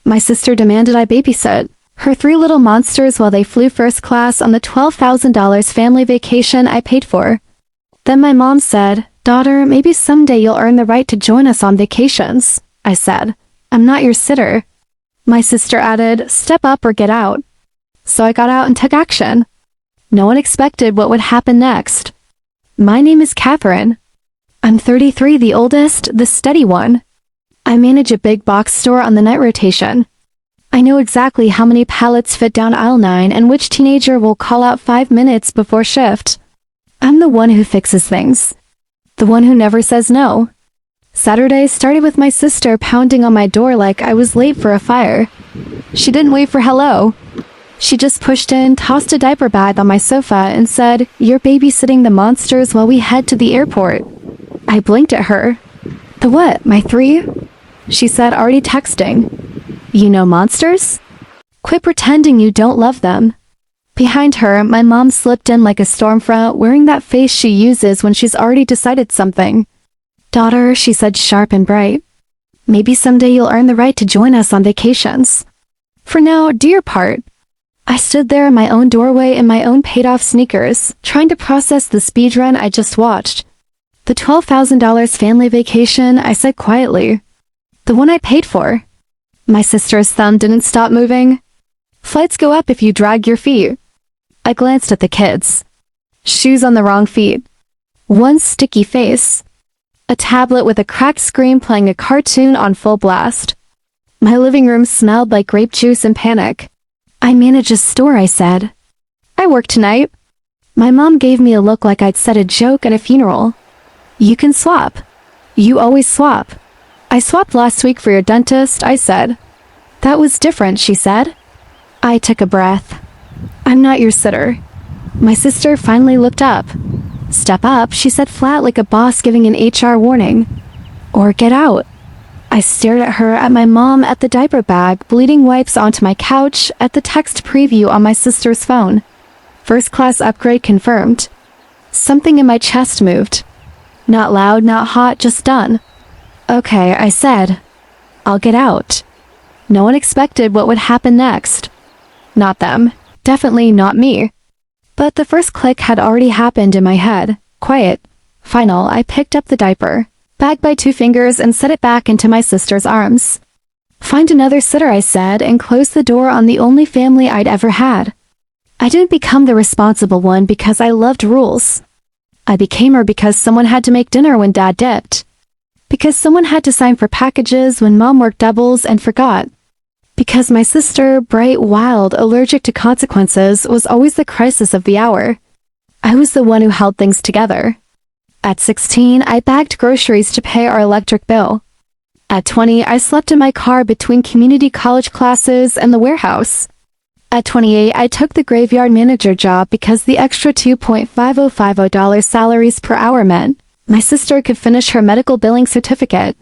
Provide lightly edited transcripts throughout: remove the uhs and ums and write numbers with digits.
My sister demanded I babysit her three little monsters while they flew first class on the $12,000 family vacation I paid for. Then my mom said, "Daughter, maybe someday you'll earn the right to join us on vacations." I said, "I'm not your sitter." My sister added, "Step up or get out." So I got out and took action. No one expected what would happen next. My name is Catherine. I'm 33, the oldest, the steady one. I manage a big box store on the night rotation. I know exactly how many pallets fit down aisle 9 and which teenager will call out 5 minutes before shift. I'm the one who fixes things. The one who never says no. Saturday started with my sister pounding on my door like I was late for a fire. She didn't wait for hello. She just pushed in, tossed a diaper bag on my sofa, and said, "You're babysitting the monsters while we head to the airport." I blinked at her. "The what, my 3?" She said, already texting. "You know monsters? Quit pretending you don't love them." Behind her, my mom slipped in like a storm front, wearing that face she uses when she's already decided something. "Daughter," she said sharp and bright, "maybe someday you'll earn the right to join us on vacations. For now, do your part." I stood there in my own doorway in my own paid-off sneakers, trying to process the speedrun I just watched. "The $12,000 family vacation," I said quietly. "The one I paid for." My sister's thumb didn't stop moving. "Flights go up if you drag your feet." I glanced at the kids. Shoes on the wrong feet. One sticky face. A tablet with a cracked screen playing a cartoon on full blast. My living room smelled like grape juice and panic. "I manage a store," I said. "I work tonight." My mom gave me a look like I'd said a joke at a funeral. "You can swap. You always swap." "I swapped last week for your dentist," I said. "That was different," she said. I took a breath. "I'm not your sitter." My sister finally looked up. "Step up," she said flat like a boss giving an HR warning. "Or get out." I stared at her, at my mom, at the diaper bag, bleeding wipes onto my couch, at the text preview on my sister's phone. First class upgrade confirmed. Something in my chest moved. Not loud, not hot, just done. "Okay," I said. "I'll get out." No one expected what would happen next. Not them. Definitely not me. But the first click had already happened in my head. Quiet. Final. I picked up the diaper, bag by 2 fingers, and set it back into my sister's arms. "Find another sitter," I said, and closed the door on the only family I'd ever had. I didn't become the responsible one because I loved rules. I became her because someone had to make dinner when Dad dipped. Because someone had to sign for packages when Mom worked doubles and forgot. Because my sister, bright, wild, allergic to consequences, was always the crisis of the hour. I was the one who held things together. At 16, I bagged groceries to pay our electric bill. At 20, I slept in my car between community college classes and the warehouse. At 28, I took the graveyard manager job because the extra $2.5050 salaries per hour meant my sister could finish her medical billing certificate.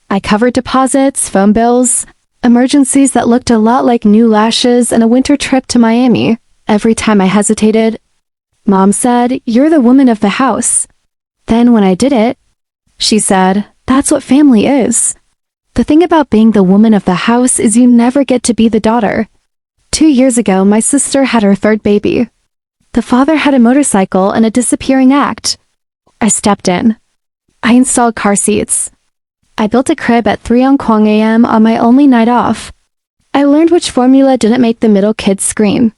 I covered deposits, phone bills, emergencies that looked a lot like new lashes, and a winter trip to Miami. Every time I hesitated, Mom said, "You're the woman of the house." Then when I did it, she said, "That's what family is." The thing about being the woman of the house is you never get to be the daughter. 2 years ago, my sister had her 3rd baby. The father had a motorcycle and a disappearing act. I stepped in. I installed car seats. I built a crib at 3 a.m. on my only night off. I learned which formula didn't make the middle kids scream.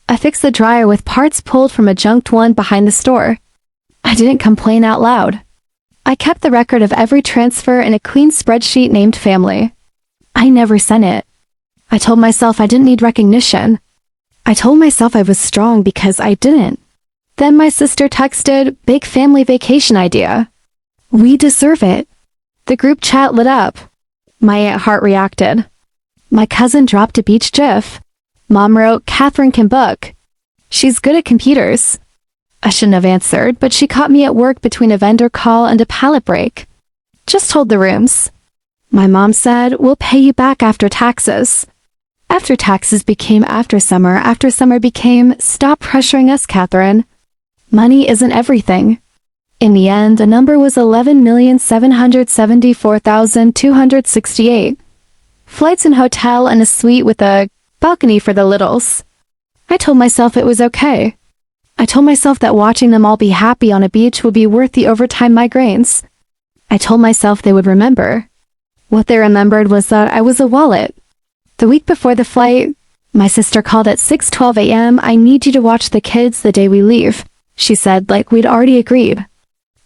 I fixed the dryer with parts pulled from a junked one behind the store. I didn't complain out loud. I kept the record of every transfer in a clean spreadsheet named family. I never sent it. I told myself I didn't need recognition. I told myself I was strong because I didn't. Then my sister texted, "Big family vacation idea. We deserve it." The group chat lit up. My aunt heart reacted. My cousin dropped a beach gif. Mom wrote, "Catherine can book. She's good at computers." I shouldn't have answered, but she caught me at work between a vendor call and a pallet break. "Just hold the rooms." My mom said, "We'll pay you back after taxes." After taxes became after summer became, "Stop pressuring us, Catherine. Money isn't everything." In the end, the number was $11,774,268. Flights and hotel and a suite with a balcony for the littles. I told myself it was okay. I told myself that watching them all be happy on a beach would be worth the overtime migraines. I told myself they would remember. What they remembered was that I was a wallet. The week before the flight, my sister called at 6:12 a.m. "I need you to watch the kids the day we leave," she said, like we'd already agreed.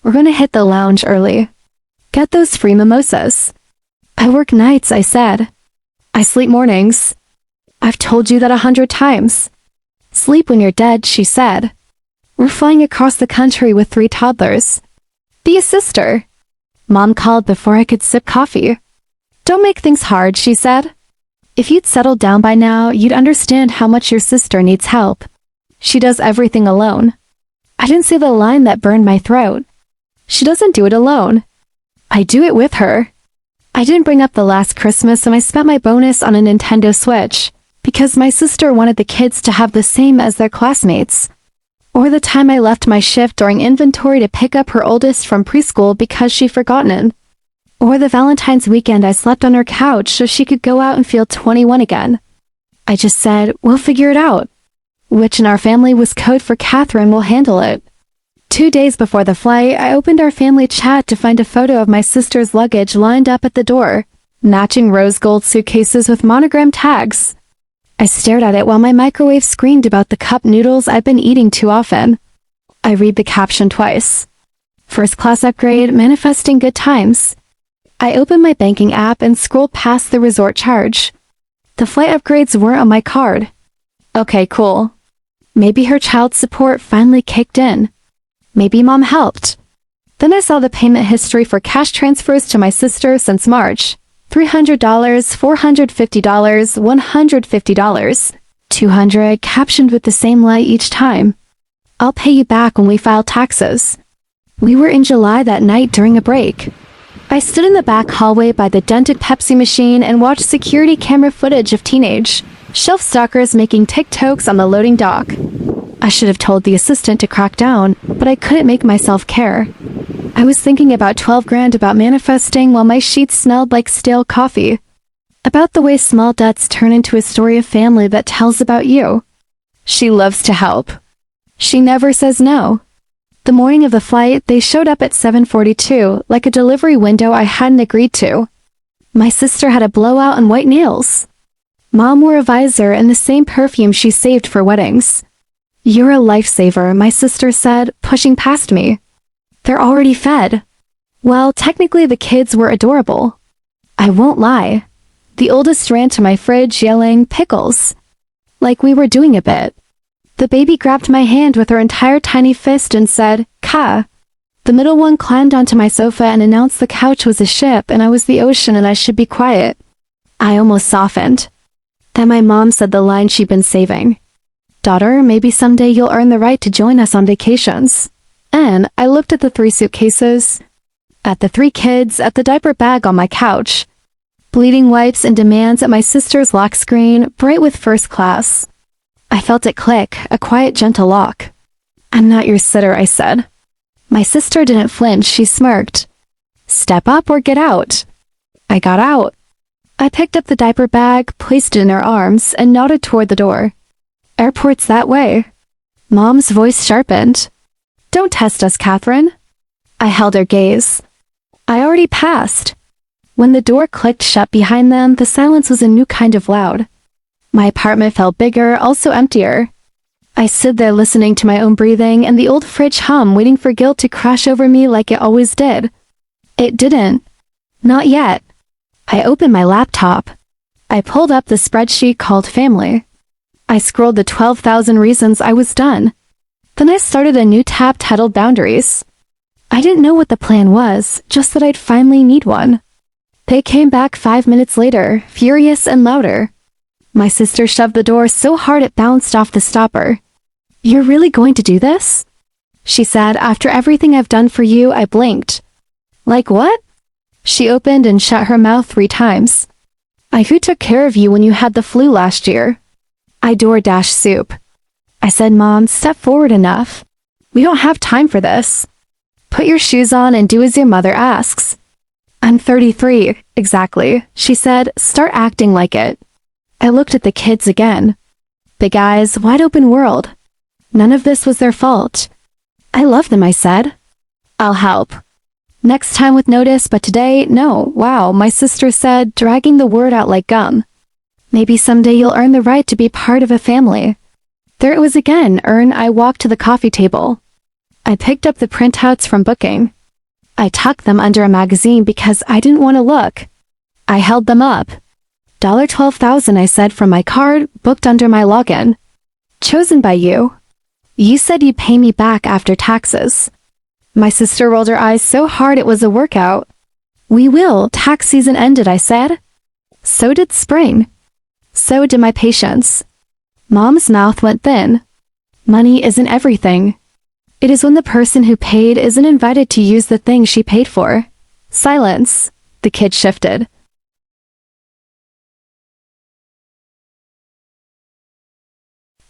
"We're gonna hit the lounge early. Get those free mimosas." "I work nights," I said. "I sleep mornings." "I've told you that 100 times. "Sleep when you're dead," she said. "We're flying across the country with 3 toddlers. Be a sister." Mom called before I could sip coffee. "Don't make things hard," she said. "If you'd settled down by now, you'd understand how much your sister needs help. She does everything alone." I didn't say the line that burned my throat. She doesn't do it alone. I do it with her. I didn't bring up the last Christmas and I spent my bonus on a Nintendo Switch, because my sister wanted the kids to have the same as their classmates. Or the time I left my shift during inventory to pick up her oldest from preschool because she'd forgotten it. Or the Valentine's weekend I slept on her couch so she could go out and feel 21 again. I just said, "We'll figure it out," which in our family was code for Catherine will handle it. 2 days before the flight, I opened our family chat to find a photo of my sister's luggage lined up at the door, matching rose gold suitcases with monogram tags. I stared at it while my microwave screamed about the cup noodles I've been eating too often. I read the caption twice. "First class upgrade, manifesting good times." I opened my banking app and scrolled past the resort charge. The flight upgrades weren't on my card. Okay, cool. Maybe her child support finally kicked in. Maybe mom helped. Then I saw the payment history for cash transfers to my sister since March. $300, $450, $150, $200, captioned with the same lie each time. "I'll pay you back when we file taxes." We were in July that night during a break. I stood in the back hallway by the dented Pepsi machine and watched security camera footage of teenage shelf stalkers making TikToks on the loading dock. I should have told the assistant to crack down, but I couldn't make myself care. I was thinking about 12 grand about manifesting while my sheets smelled like stale coffee. About the way small debts turn into a story of family that tells about you. She loves to help. She never says no. The morning of the flight, they showed up at 7:42, like a delivery window I hadn't agreed to. My sister had a blowout and white nails. Mom wore a visor and the same perfume she saved for weddings. "You're a lifesaver," my sister said, pushing past me. "They're already fed." Well, technically the kids were adorable. I won't lie. The oldest ran to my fridge yelling, "Pickles!" Like we were doing a bit. The baby grabbed my hand with her entire tiny fist and said, "Ka." The middle one climbed onto my sofa and announced the couch was a ship and I was the ocean and I should be quiet. I almost softened. Then my mom said the line she'd been saving. "Daughter, maybe someday you'll earn the right to join us on vacations." And I looked at the 3 suitcases, at the 3 kids, at the diaper bag on my couch. Bleeding wipes and demands at my sister's lock screen, bright with first class. I felt it click, a quiet, gentle lock. "I'm not your sitter," I said. My sister didn't flinch, she smirked. "Step up or get out." I got out. I picked up the diaper bag, placed it in her arms, and nodded toward the door. "Airport's that way." Mom's voice sharpened. "Don't test us, Catherine." I held her gaze. "I already passed." When the door clicked shut behind them, the silence was a new kind of loud. My apartment felt bigger, also emptier. I stood there listening to my own breathing and the old fridge hum, waiting for guilt to crash over me like it always did. It didn't. Not yet. I opened my laptop. I pulled up the spreadsheet called Family. I scrolled the 12,000 reasons I was done. Then I started a new tab titled Boundaries. I didn't know what the plan was, just that I'd finally need one. They came back 5 minutes later, furious and louder. My sister shoved the door so hard it bounced off the stopper. "You're really going to do this?" she said. "After everything I've done for you." I blinked. "Like what?" She opened and shut her mouth 3 times. "Who took care of you when you had the flu last year?" "I DoorDash soup." I said, "Mom, step forward enough. We don't have time for this. Put your shoes on and do as your mother asks." I'm 33, exactly, she said. Start acting like it. I looked at the kids again. Big eyes, wide open world. None of this was their fault. I love them, I said. I'll help. Next time with notice, but today, no. Wow, my sister said, dragging the word out like gum. Maybe someday you'll earn the right to be part of a family. There it was again, I walked to the coffee table. I picked up the printouts from booking. I tucked them under a magazine because I didn't want to look. I held them up. $12,000, I said from my card, booked under my login. Chosen by you. You said you'd pay me back after taxes. My sister rolled her eyes so hard it was a workout. We will. Tax season ended, I said. So did spring. So did my patience. Mom's mouth went thin. Money isn't everything. It is when the person who paid isn't invited to use the thing she paid for. Silence. The kid shifted.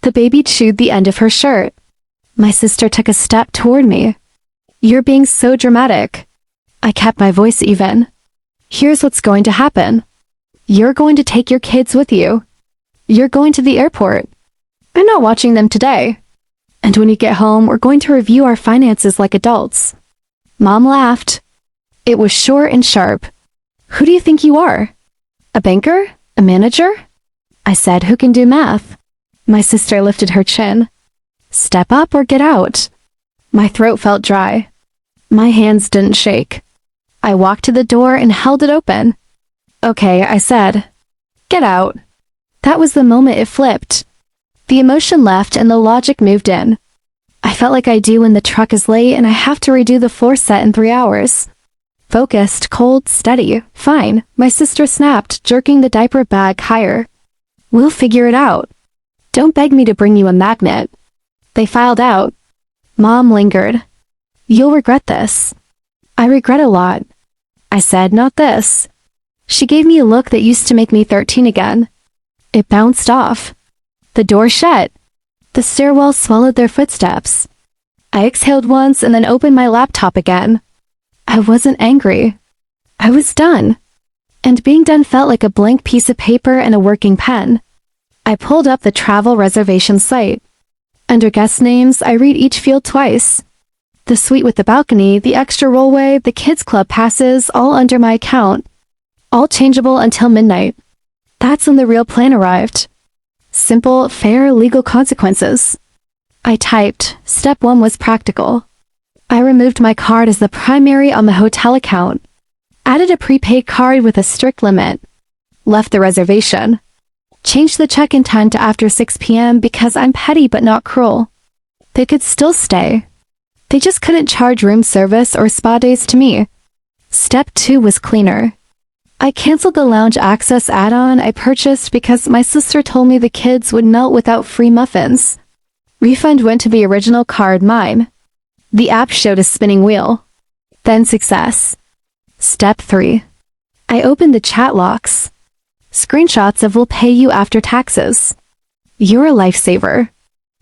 The baby chewed the end of her shirt. My sister took a step toward me. You're being so dramatic. I kept my voice even. Here's what's going to happen. You're going to take your kids with you. You're going to the airport. I'm not watching them today. And when you get home, we're going to review our finances like adults. Mom laughed. It was short and sharp. Who do you think you are? A banker? A manager? I said, who can do math? My sister lifted her chin. Step up or get out. My throat felt dry. My hands didn't shake. I walked to the door and held it open. Okay, I said. Get out. That was the moment it flipped. The emotion left and the logic moved in. I felt like I do when the truck is late and I have to redo the floor set in 3 hours. Focused, cold, steady. Fine, my sister snapped, jerking the diaper bag higher. We'll figure it out. Don't beg me to bring you a magnet. They filed out. Mom lingered. You'll regret this. I regret a lot. I said, not this. She gave me a look that used to make me 13 again. It bounced off. The door shut. The stairwell swallowed their footsteps. I exhaled once and then opened my laptop again. I wasn't angry. I was done. And being done felt like a blank piece of paper and a working pen. I pulled up the travel reservation site. Under guest names, I read each field twice. The suite with the balcony, the extra rollway, the kids club passes, all under my account. All changeable until midnight. That's when the real plan arrived. Simple, fair, legal consequences. I typed. Step 1 was practical. I removed my card as the primary on the hotel account. Added a prepaid card with a strict limit. Left the reservation. Changed the check-in time to after 6 p.m. because I'm petty but not cruel. They could still stay. They just couldn't charge room service or spa days to me. Step 2 was cleaner. I canceled the lounge access add-on I purchased because my sister told me the kids would melt without free muffins. Refund went to the original card, mine. The app showed a spinning wheel. Then success. Step 3. I opened the chat locks. Screenshots of will pay you after taxes. You're a lifesaver.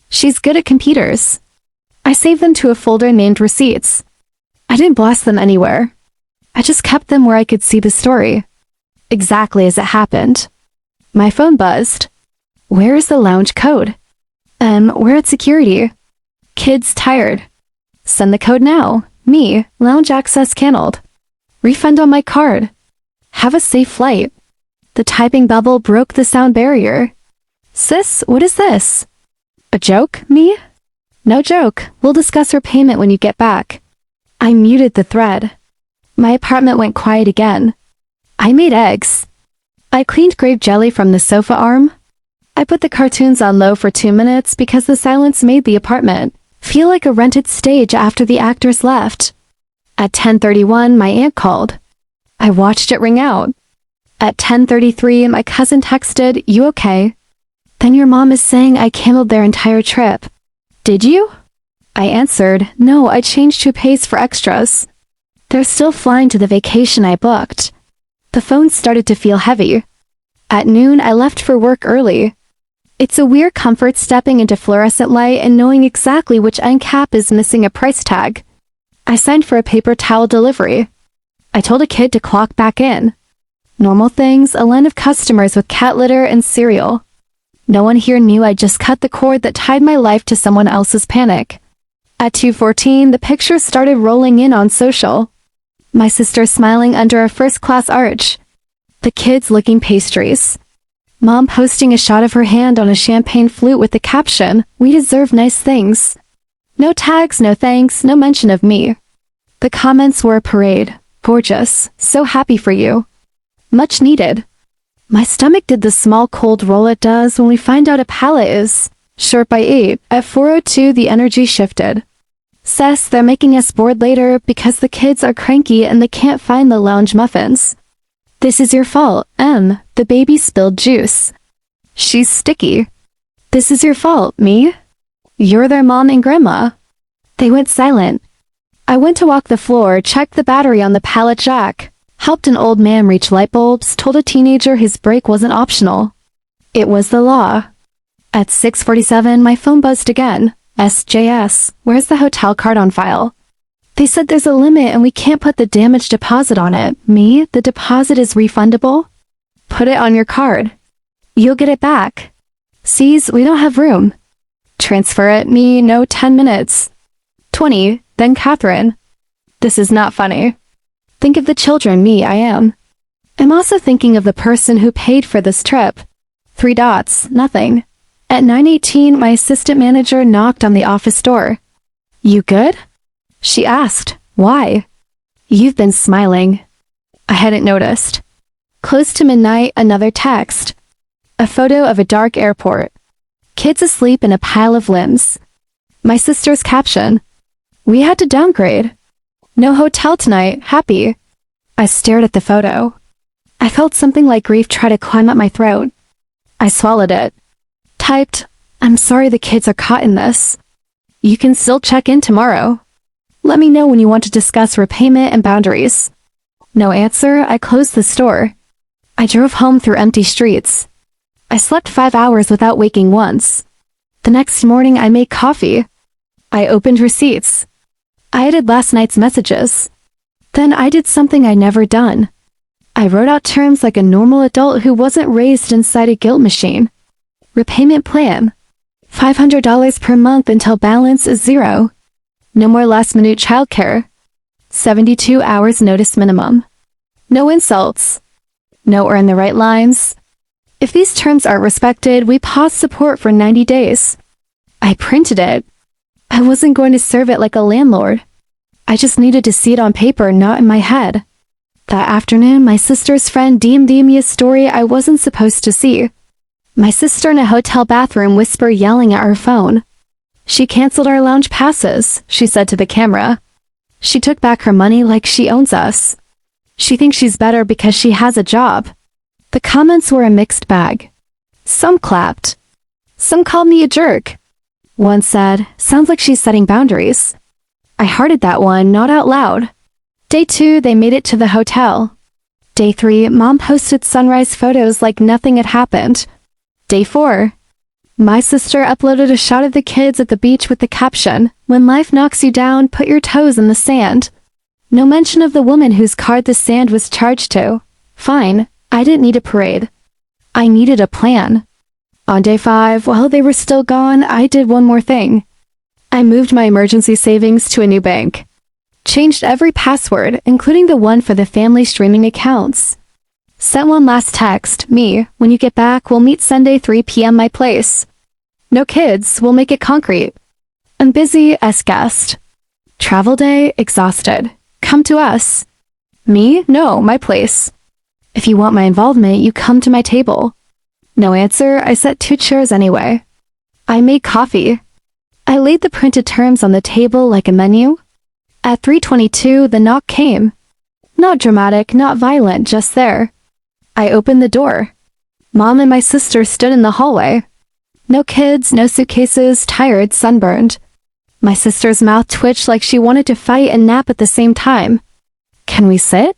She's good at computers. I saved them to a folder named receipts. I didn't blast them anywhere. I just kept them where I could see the story. Exactly as it happened. My phone buzzed. Where is the lounge code? We're at security. Kids tired. Send the code now. Me, lounge access canceled. Refund on my card. Have a safe flight. The typing bubble broke the sound barrier. Sis, what is this? A joke, me? No joke. We'll discuss her payment when you get back. I muted the thread. My apartment went quiet again. I made eggs. I cleaned grape jelly from the sofa arm. I put the cartoons on low for 2 minutes because the silence made the apartment feel like a rented stage after the actors left. At 10:31, my aunt called. I watched it ring out. At 10:33, my cousin texted, "You okay?" Then your mom is saying I canceled their entire trip. Did you? I answered, no, I changed who pays for extras. They're still flying to the vacation I booked. The phone started to feel heavy. At noon, I left for work early. It's a weird comfort stepping into fluorescent light and knowing exactly which end cap is missing a price tag. I signed for a paper towel delivery. I told a kid to clock back in. Normal things, a line of customers with cat litter and cereal. No one here knew I just cut the cord that tied my life to someone else's panic. At 2:14, the pictures started rolling in on social. My sister smiling under a first-class arch. The kids licking pastries. Mom posting a shot of her hand on a champagne flute with the caption, "We deserve nice things." No tags, no thanks, no mention of me. The comments were a parade. Gorgeous. So happy for you. Much needed. My stomach did the small cold roll it does when we find out a pallet is short by 8. At 4:02 the energy shifted. Says they're making us bored later because the kids are cranky and they can't find the lounge muffins. This is your fault, M. The baby spilled juice. She's sticky. This is your fault, me. You're their mom and grandma. They went silent. I went to walk the floor, checked the battery on the pallet jack, helped an old man reach light bulbs, told a teenager his break wasn't optional. It was the law. At 6:47 my phone buzzed again. SJS, where's the hotel card on file? They said there's a limit and we can't put the damage deposit on it. Me, the deposit is refundable? Put it on your card. You'll get it back. Sees, we don't have room. Transfer it, me, no 10 minutes. 20, then Catherine. This is not funny. Think of the children, me, I am. I'm also thinking of the person who paid for this trip. 3 dots, nothing. At 9:18, my assistant manager knocked on the office door. You good? She asked. Why? You've been smiling. I hadn't noticed. Close to midnight, another text. A photo of a dark airport. Kids asleep in a pile of limbs. My sister's caption. We had to downgrade. No hotel tonight, happy. I stared at the photo. I felt something like grief try to climb up my throat. I swallowed it. Typed, I'm sorry the kids are caught in this. You can still check in tomorrow. Let me know when you want to discuss repayment and boundaries. No answer, I closed the store. I drove home through empty streets. I slept 5 hours without waking once. The next morning I made coffee. I opened receipts. I edited last night's messages. Then I did something I'd never done. I wrote out terms like a normal adult who wasn't raised inside a guilt machine. Repayment plan. $500 per month until balance is 0. No more last-minute childcare. 72 hours notice minimum. No insults. No earn the right lines. If these terms aren't respected, we pause support for 90 days. I printed it. I wasn't going to serve it like a landlord. I just needed to see it on paper, not in my head. That afternoon, my sister's friend DM'd me a story I wasn't supposed to see. My sister in a hotel bathroom whispered yelling at her phone. She canceled our lounge passes, she said to the camera. She took back her money like she owns us. She thinks she's better because she has a job. The comments were a mixed bag. Some clapped. Some called me a jerk. One said, sounds like she's setting boundaries. I hearted that one, not out loud. Day 2, they made it to the hotel. Day 3, Mom posted sunrise photos like nothing had happened. Day 4. My sister uploaded a shot of the kids at the beach with the caption, when life knocks you down, put your toes in the sand. No mention of the woman whose card the sand was charged to. Fine, I didn't need a parade. I needed a plan. On day 5, while they were still gone, I did one more thing. I moved my emergency savings to a new bank. Changed every password, including the one for the family streaming accounts. Sent one last text, me, when you get back, we'll meet Sunday 3 p.m. my place. No kids, we'll make it concrete. I'm busy, as guest. Travel day, exhausted. Come to us. Me? No, my place. If you want my involvement, you come to my table. No answer, I set 2 chairs anyway. I made coffee. I laid the printed terms on the table like a menu. At 3:22, the knock came. Not dramatic, not violent, just there. I opened the door. Mom and my sister stood in the hallway. No kids, no suitcases, tired, sunburned. My sister's mouth twitched like she wanted to fight and nap at the same time. Can we sit?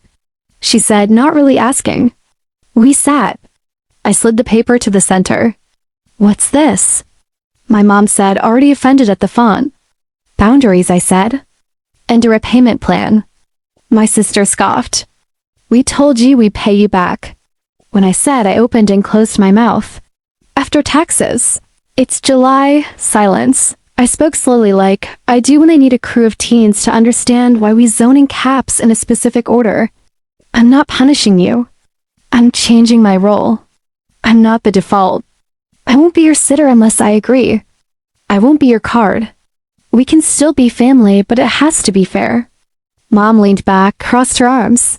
She said, not really asking. We sat. I slid the paper to the center. What's this? My mom said, already offended at the font. Boundaries, I said. And a repayment plan. My sister scoffed. We told you we'd pay you back. When I said, I opened and closed my mouth. After taxes. It's July. Silence. I spoke slowly like I do when I need a crew of teens to understand why we zone in caps in a specific order. I'm not punishing you. I'm changing my role. I'm not the default. I won't be your sitter unless I agree. I won't be your card. We can still be family, but it has to be fair. Mom leaned back, crossed her arms.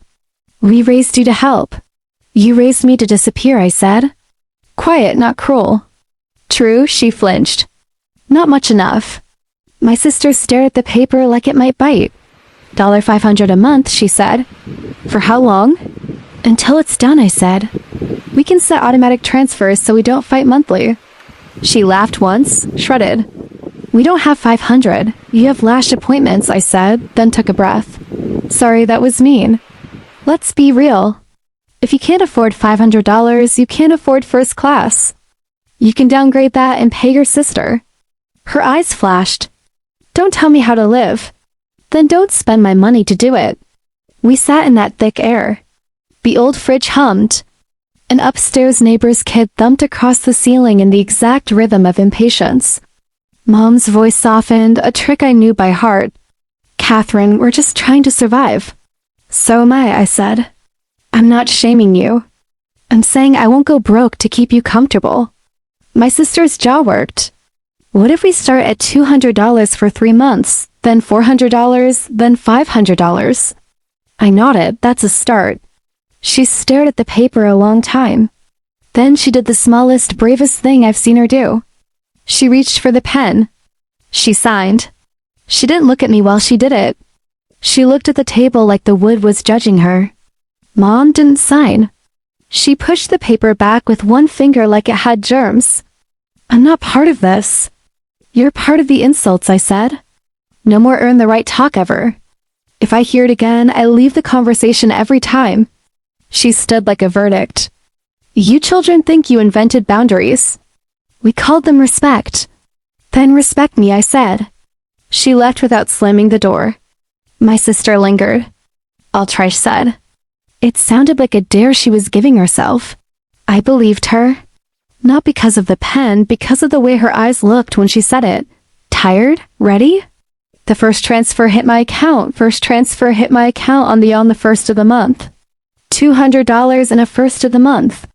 We raised you to help. You raised me to disappear, I said. Quiet, not cruel. True, she flinched. Not much enough. My sister stared at the paper like it might bite. $500 a month, she said. For how long? Until it's done, I said. We can set automatic transfers so we don't fight monthly. She laughed once, shrugged. We don't have 500. You have lash appointments, I said, then took a breath. Sorry, that was mean. Let's be real. If you can't afford $500, you can't afford first class. You can downgrade that and pay your sister. Her eyes flashed. Don't tell me how to live. Then don't spend my money to do it. We sat in that thick air. The old fridge hummed. An upstairs neighbor's kid thumped across the ceiling in the exact rhythm of impatience. Mom's voice softened, a trick I knew by heart. Catherine, we're just trying to survive. So am I said. I'm not shaming you. I'm saying I won't go broke to keep you comfortable. My sister's jaw worked. What if we start at $200 for 3 months, then $400, then $500? I nodded, that's a start. She stared at the paper a long time. Then she did the smallest, bravest thing I've seen her do. She reached for the pen. She signed. She didn't look at me while she did it. She looked at the table like the wood was judging her. Mom didn't sign. She pushed the paper back with one finger like it had germs. I'm not part of this. You're part of the insults, I said. No more earn the right talk ever. If I hear it again, I leave the conversation every time. She stood like a verdict. You children think you invented boundaries. We called them respect. Then respect me, I said. She left without slamming the door. My sister lingered. I'll try, she said. It sounded like a dare she was giving herself. I believed her. Not because of the pen, because of the way her eyes looked when she said it. Tired? Ready? The first transfer hit my account. First transfer hit my account on the 1st of the month. $200 in a first of the month.